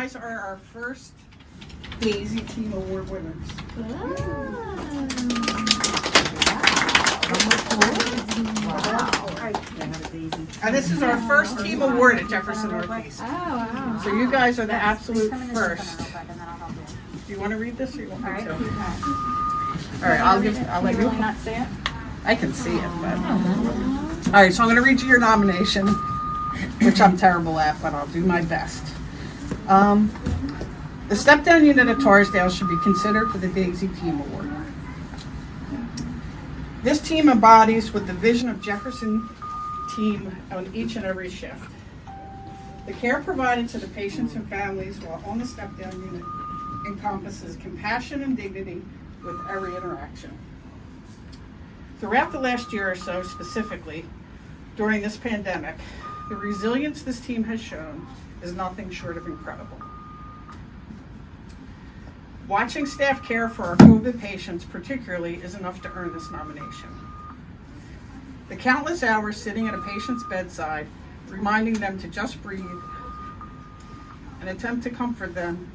guys are our first Daisy Team Award winners. And this is our first team award at Jefferson Northeast. Oh, wow. So you guys are the absolute first. Do you want to read this or you want me to? All right, I'll let you. Not see it? I can see it, but. All right, so I'm going to read you your nomination, which I'm terrible at, but I'll do my best. The step-down unit at Torresdale should be considered for the Daisy Team Award. This team embodies with the vision of Jefferson team on each and every shift. The care provided to the patients and families while on the step-down unit encompasses compassion and dignity with every interaction. Throughout the last year or so, specifically during this pandemic, the resilience this team has shown is nothing short of incredible. Watching staff care for our COVID patients particularly is enough to earn this nomination. The countless hours sitting at a patient's bedside, reminding them to just breathe, and attempt to comfort them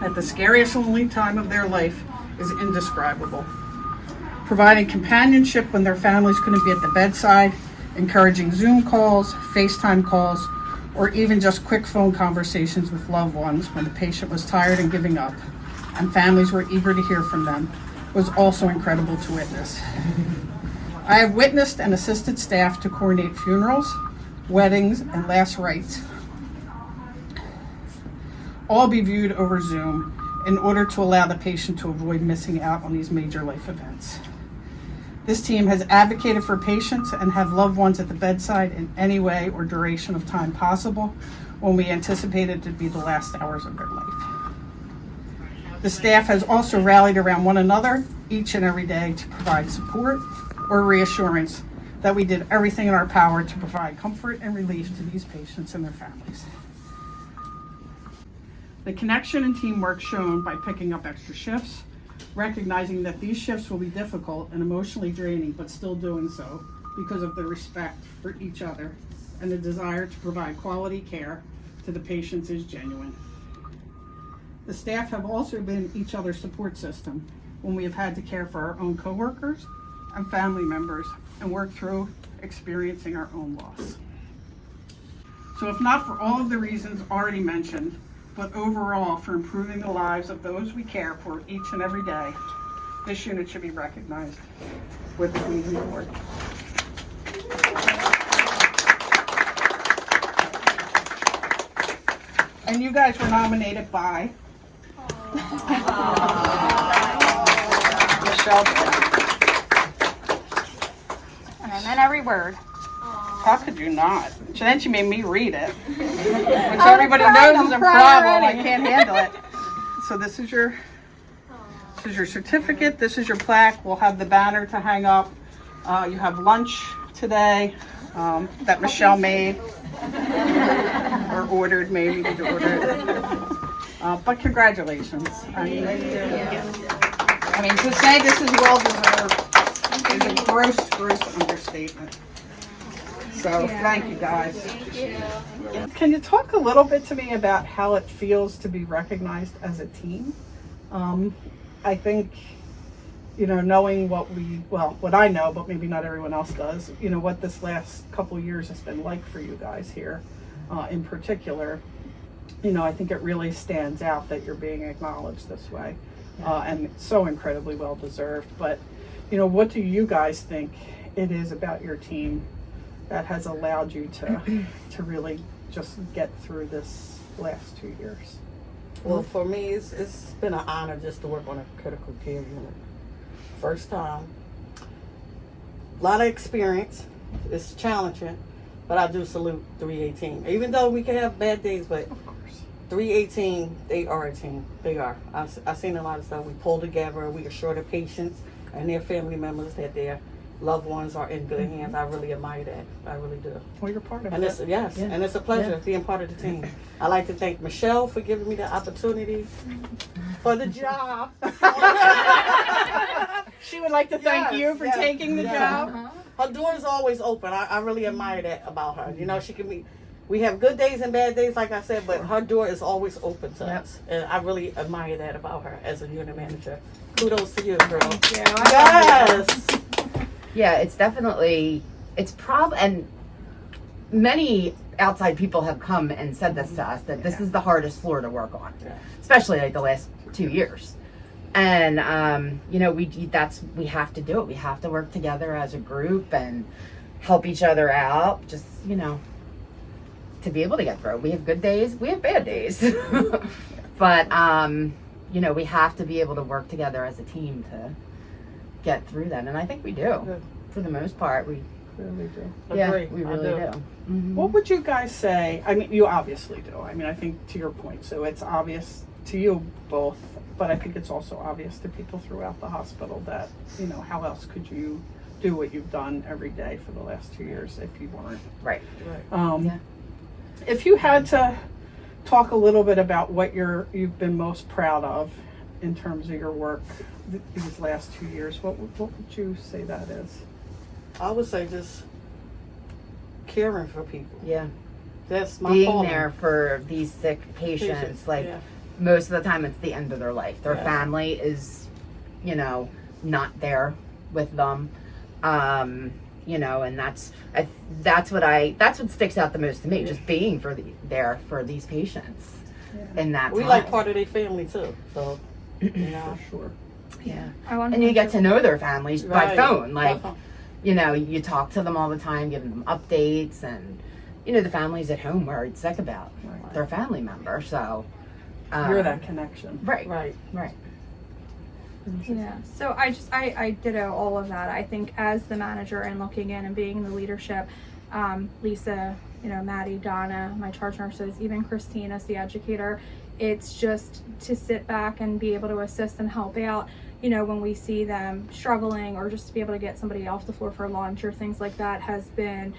at the scariest and lonely time of their life is indescribable. Providing companionship when their families couldn't be at the bedside, encouraging Zoom calls, FaceTime calls, or even just quick phone conversations with loved ones when the patient was tired and giving up, and families were eager to hear from them, was also incredible to witness. I have witnessed and assisted staff to coordinate funerals, weddings, and last rites, all be viewed over Zoom in order to allow the patient to avoid missing out on these major life events. This team has advocated for patients and have loved ones at the bedside in any way or duration of time possible when we anticipated to be the last hours of their life. The staff has also rallied around one another each and every day to provide support or reassurance that we did everything in our power to provide comfort and relief to these patients and their families. The connection and teamwork shown by picking up extra shifts, recognizing that these shifts will be difficult and emotionally draining, but still doing so because of the respect for each other and the desire to provide quality care to the patients is genuine. The staff have also been each other's support system when we have had to care for our own coworkers and family members and work through experiencing our own loss. So if not for all of the reasons already mentioned, but overall for improving the lives of those we care for each and every day, this unit should be recognized with the Daisy Award. And you guys were nominated by Michelle. And I meant every word. How could you not? Then she made me read it, which everybody knows is a problem. I can't handle it. So this is your certificate. This is your plaque. We'll have the banner to hang up. You have lunch today that Michelle made or ordered. Maybe did you order it? But congratulations. I mean, to say this is well deserved is a gross understatement. So thank you guys. Can you talk a little bit to me about how it feels to be recognized as a team? I think, knowing what I know, but maybe not everyone else does, what this last couple years has been like for you guys here in particular, I think it really stands out that you're being acknowledged this way and it's so incredibly well deserved. But, what do you guys think it is about your team that has allowed you to really just get through this last 2 years? Well, for me, it's been an honor just to work on a critical care unit. First time. A lot of experience. It's challenging, but I do salute 318. Even though we can have bad days, but Of course. 318, they are a team. They are. I've seen a lot of stuff. We pull together. We assure the patients and their family members that their loved ones are in good hands. I really admire that. I really do. Well, you're part of And it. and it's a pleasure being part of the team. I'd like to thank Michelle for giving me the opportunity for the job. She would like to thank you for taking the job. Her door is always open. I really admire that about her. She can be We have good days and bad days, like I said, but her door is always open to Yep. us. And I really admire that about her as a unit manager. Kudos to you, girl. Yes. Yes. Yeah, it's definitely, and many outside people have come and said this to us, that this is the hardest floor to work on, Yeah. especially like the last 2 years. And, you know, we have to do it. We have to work together as a group and help each other out, just, you know, to be able to get through. We have good days, we have bad days. But, you know, we have to be able to work together as a team to get through that. And I think we do. Yeah. For the most part, we Really do. yeah, Agree. we I really do. do. Mhm. What would you guys say? I mean, you obviously do. I mean, I think to your point, so it's obvious to you both, but I think it's also obvious to people throughout the hospital that, you know, how else could you do what you've done every day for the last 2 years if you weren't? Right. Right. Yeah. If you had to talk a little bit about what you've been most proud of in terms of your work these last 2 years, what would you say that is? I would say just caring for people. Yeah. That's my Being calling. there for these sick patients, like yeah. most of the time it's the end of their life. Their Yeah. family is, you know, not there with them. You know, and that's what sticks out the most to me, Yeah. just being there for these patients. Yeah. In that We time. like part of their family too. So, you know. For sure. Yeah. I want And you get to know their families by Right. phone. Like, By phone. you know, you talk to them all the time, giving them updates, and you know, the families at home worried sick about Right. their family member. So You're that connection. right, Right. right. Yeah. So I ditto all of that. I think as the manager and looking in and being the leadership, Lisa, you know, Maddie, Donna, my charge nurses, even Christine as the educator, it's just to sit back and be able to assist and help out, you know, when we see them struggling, or just to be able to get somebody off the floor for lunch or things like that has been,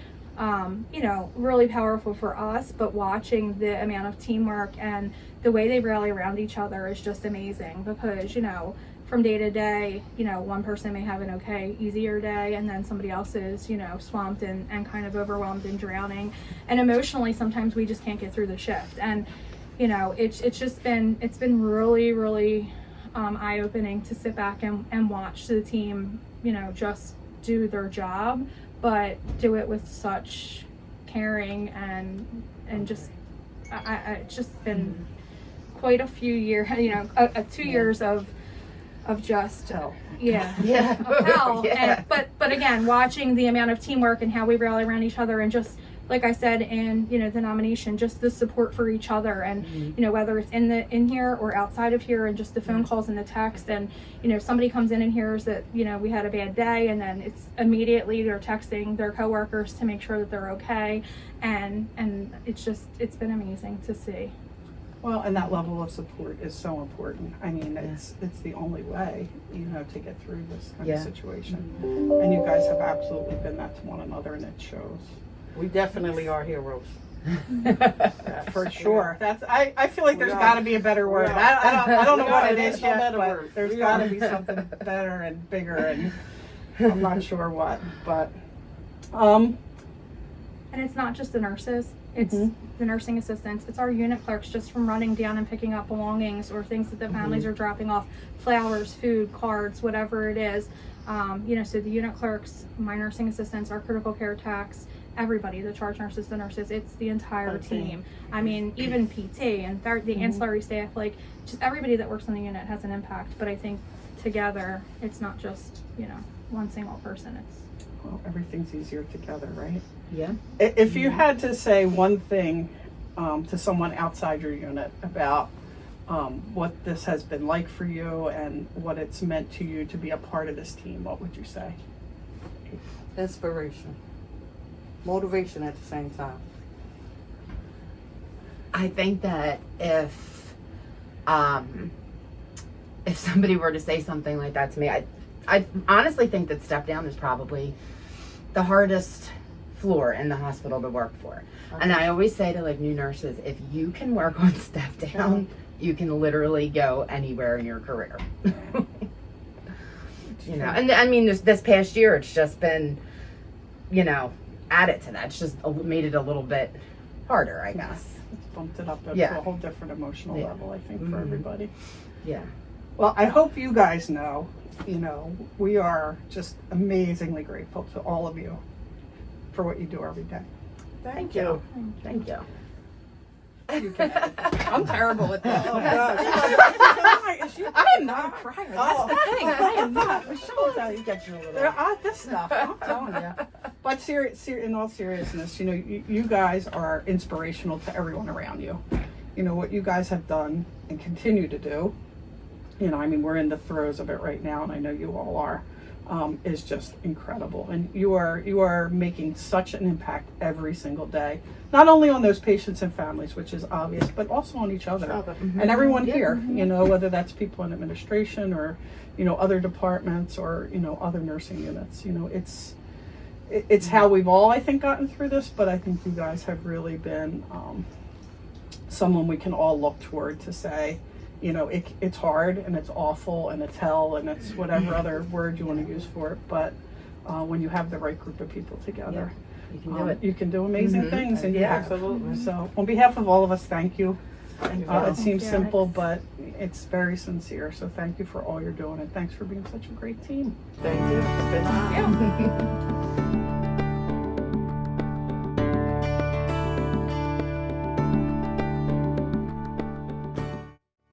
you know, really powerful for us. But watching the amount of teamwork and the way they rally around each other is just amazing, because, you know, from day to day, you know, one person may have an okay, easier day, and then somebody else is, you know, swamped and kind of overwhelmed and drowning. And emotionally, sometimes we just can't get through the shift. And, you know, it's been really, really eye-opening to sit back and watch the team, you know, just do their job, but do it with such caring and just, it's just been quite a few years, you know, 2 years of just Hell. yeah Yeah. of hell. Yeah. And, but again, watching the amount of teamwork and how we rally around each other, and just like I said in, you know, the nomination, just the support for each other, and you know, whether it's in here or outside of here, and just the phone calls and the text, and you know, somebody comes in and hears that, you know, we had a bad day, and then it's immediately they're texting their coworkers to make sure that they're okay, and it's been amazing to see. Well, and that level of support is so important. I mean, it's the only way, you know, to get through this kind of situation. And you guys have absolutely been that to one another, and it shows. We definitely are heroes. For sure. That's I feel like there's We are. got to be a better word. We are. I don't know We what are. it There's is no yet, better but word. there's We got to are. be something better and bigger, and I'm not sure what. But And it's not just the nurses, it's Mhm. the nursing assistants, it's our unit clerks, just from running down and picking up belongings or things that the families are dropping off, flowers, food, cards, whatever it is. You know, so the unit clerks, my nursing assistants, our critical care techs, everybody, the charge nurses, the nurses, it's the entire Whole team. team. I mean, even PT and the ancillary staff, like, just everybody that works on the unit has an impact. But I think together, it's not just, you know, one single person, it's well, everything's easier together, right? Yeah. If you had to say one thing to someone outside your unit about what this has been like for you and what it's meant to you to be a part of this team, what would you say? Inspiration. Motivation at the same time. I think that if somebody were to say something like that to me, I honestly think that step down is probably the hardest floor in the hospital to work for. And I always say to like new nurses, if you can work on step down, you can literally go anywhere in your career. You know, and I mean, this past year, it's just been, you know, added to that. It's just made it a little bit harder, I guess. It's bumped it up to Yeah. a whole different emotional Yeah. level, I think, for Mhm. everybody. Yeah. Well, I hope you guys know, we are just amazingly grateful to all of you for what you do every day. Thank you. Thank you. You can I'm terrible at that. Oh, gosh. I am not a crier. That's the thing. I am not. Michelle, how you get you a little. This stuff, I'm telling you. But in all seriousness, you guys are inspirational to everyone around you. What you guys have done and continue to do, we're in the throes of it right now, and I know you all are, is just incredible. And you are making such an impact every single day, not only on those patients and families, which is obvious, but also on each other and everyone here, whether that's people in administration or, other departments or, other nursing units. It's how we've all, I think, gotten through this, but I think you guys have really been someone we can all look toward to say, it's hard and it's awful and it's hell and it's whatever other word you want to use for it. But when you have the right group of people together, You can do it. you can do amazing things. And Yeah. Absolutely. So on behalf of all of us, thank you. It seems you. simple, but it's very sincere. So thank you for all you're doing, and thanks for being such a great team. Thank you. It's been an honor. Yeah.